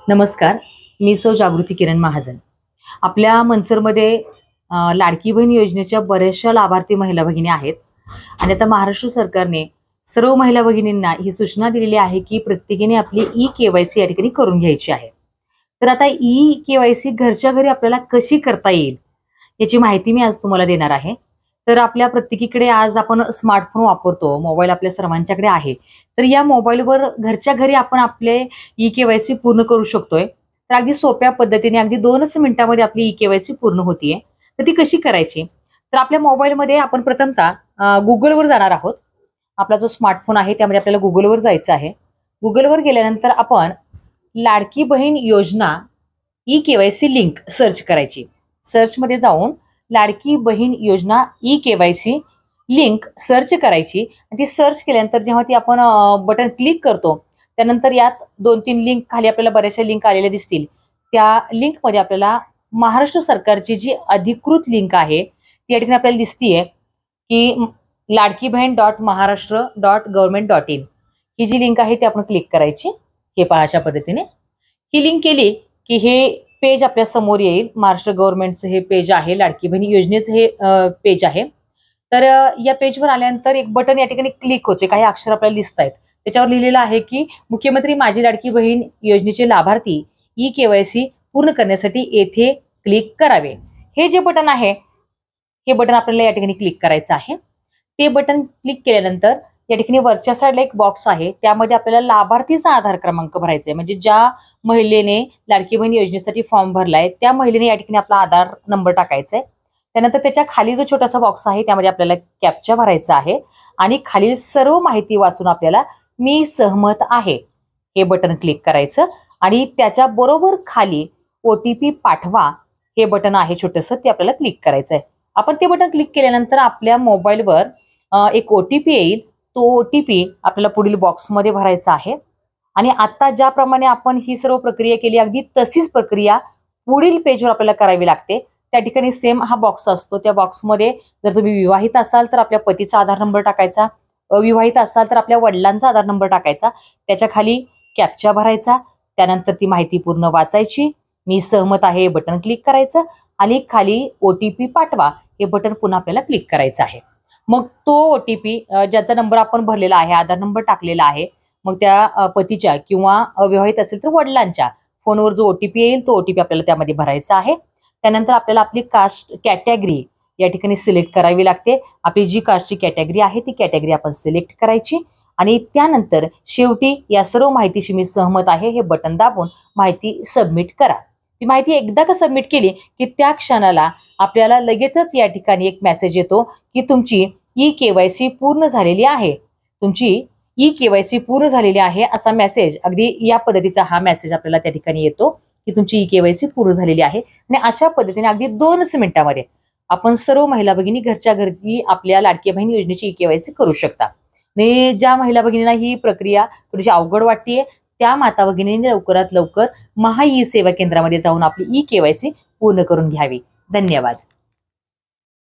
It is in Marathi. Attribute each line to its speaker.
Speaker 1: नमस्कार, मी सौ जागृती किरण महाजन. आपल्या मनसरमध्ये लाडकी बहीण योजनेच्या बऱ्याचशा लाभार्थी महिला भगिनी आहेत आणि आता महाराष्ट्र सरकारने सर्व महिला भगिनींना ही सूचना दिलेली आहे की प्रत्येकीने आपली ई-KYC या ठिकाणी करून घ्यायची आहे. तर आता ई-KYC घरच्या घरी आपल्याला कशी करता येईल याची माहिती मी आज तुम्हाला देणार आहे. तर आपल्या प्रत्येकीकडे आज आपण स्मार्टफोन वापरतो, मोबाईल आपल्या सर्वांच्याकडे आहे. तर या मोबाईलवर घरच्या घरी आपण आपले ई-KYC पूर्ण करू शकतोय. तर अगदी सोप्या पद्धतीने अगदी 2च मिनिटांमध्ये आपली ई-KYC पूर्ण होतीये. तर ती कशी करायची? तर आपल्या मोबाईलमध्ये आपण प्रथमतः Googleवर जाणार आहोत. आपला जो स्मार्टफोन आहे त्यामध्ये आपल्याला Googleवर जायचं आहे. Googleवर गेल्यानंतर आपण लाडकी बहीण योजना ई-KYC लिंक सर्च करायची. सर्चमध्ये जाऊन लाडकी बहीण योजना ई-KYC लिंक सर्च करायची आणि ती सर्च केल्यानंतर जेव्हा ती आपण बटन क्लिक करतो त्यानंतर यात 2-3 लिंक खाली आपल्याला बऱ्याचशा लिंक आलेल्या दिसतील. त्या लिंकमध्ये आपल्याला महाराष्ट्र सरकारची जी अधिकृत लिंक आहे ती या ठिकाणी आपल्याला दिसतीये की ladkibehen.maharashtra.government.in ही जी लिंक आहे ती आपण क्लिक करायची. हे पहा अशा पद्धतीने ही लिंक केली की हे पेज आपल्या समोर येईल. महाराष्ट्र गव्हर्नमेंटचं हे पेज आहे, लाडकी बहीण योजनेचं हे पेज आहे. तर या पेजवर आल्यानंतर एक बटन या ठिकाणी क्लिक होते, काही अक्षर आपल्याला दिसत आहेत. त्याच्यावर लिहिलेलं आहे की मुख्यमंत्री माझी लाडकी बहीण योजनेचे लाभार्थी ई-KYC पूर्ण करण्यासाठी येथे क्लिक करावे. हे जे बटन आहे हे बटन आपल्याला या ठिकाणी क्लिक करायचं आहे. ते बटन क्लिक केल्यानंतर या ठिकाणी वरच्या साईडला एक बॉक्स आहे, त्यामध्ये आपल्याला लाभार्थीचा आधार क्रमांक भरायचा आहे. म्हणजे ज्या महिलेने लाडकी बहीण योजनेसाठी फॉर्म भरलाय त्या महिलेने या ठिकाणी आपला आधार नंबर टाकायचा आहे. त्यानंतर त्याच्या खाली जो छोटासा बॉक्स आहे त्यामध्ये आपल्याला कॅप्चा भरायचा आहे आणि खालील सर्व माहिती वाचून आपल्याला मी सहमत आहे हे बटन क्लिक करायचं आणि त्याच्या बरोबर खाली OTP पाठवा हे बटन आहे छोटंसं, ते आपल्याला क्लिक करायचं आहे. आपण ते बटन क्लिक केल्यानंतर आपल्या मोबाईलवर एक OTP येईल. तो OTP आपल्याला पुढील बॉक्समध्ये भरायचा आहे आणि आता ज्याप्रमाणे आपण ही सर्व प्रक्रिया केली अगदी तशीच प्रक्रिया पुढील पेजवर आपल्याला करावी लागते. त्या ठिकाणी सेम हा बॉक्स असतो. त्या बॉक्समध्ये जर तुम्ही विवाहित असाल तर आपल्या पतीचा आधार नंबर टाकायचा, अविवाहित असाल तर आपल्या वडिलांचा आधार नंबर टाकायचा, त्याच्या खाली कॅप्चा भरायचा, त्यानंतर ती माहिती पूर्ण वाचायची, मी सहमत आहे हे बटन क्लिक करायचं आणि खाली OTP पाठवा हे बटन पुन्हा आपल्याला क्लिक करायचं आहे. मग तो OTP ज्याचा नंबर आपण भरलेला आहे, आधार नंबर टाकलेला आहे, मग त्या पतीच्या किंवा अविवाहित असेल तर वडिलांच्या फोनवर जो OTP येईल तो OTP आपल्याला त्यामध्ये भरायचा आहे. त्यानंतर आपल्याला आपली कास्ट कॅटेगरी या ठिकाणी सिलेक्ट करावी लागते. आपली जी कास्टची कॅटेगरी आहे ती कॅटेगरी आपण सिलेक्ट करायची आणि त्यानंतर शेवटी या सर्व माहितीशी मी सहमत आहे हे बटन दाबून माहिती सबमिट करा. ती माहिती एकदा का सबमिट केली की त्या क्षणाला आपल्याला लगेचच या ठिकाणी एक मेसेज येतो की तुमची ई-KYC पूर्ण झालेली आहे. तुमची ई-KYC पूर्ण झालेली आहे असा मेसेज, अगदी या पद्धतीचा हा मेसेज आपल्याला त्या ठिकाणी येतो की तुमची ई-KYC पूर्ण झालेली आहे. आणि अशा पद्धतीने अगदी 2च मिनिटांमध्ये आपण सर्व महिला भगिनी घरच्या घरी आपल्या लाडकी बहीण योजनेची ई-KYC करू शकता. आणि ज्या महिला भगिनींना ही प्रक्रिया थोडीशी अवघड वाटतेय त्या माता भगिनींनी लवकरात लवकर महा ई सेवा केंद्रामध्ये जाऊन आपली ई-KYC पूर्ण करून घ्यावी. धन्यवाद.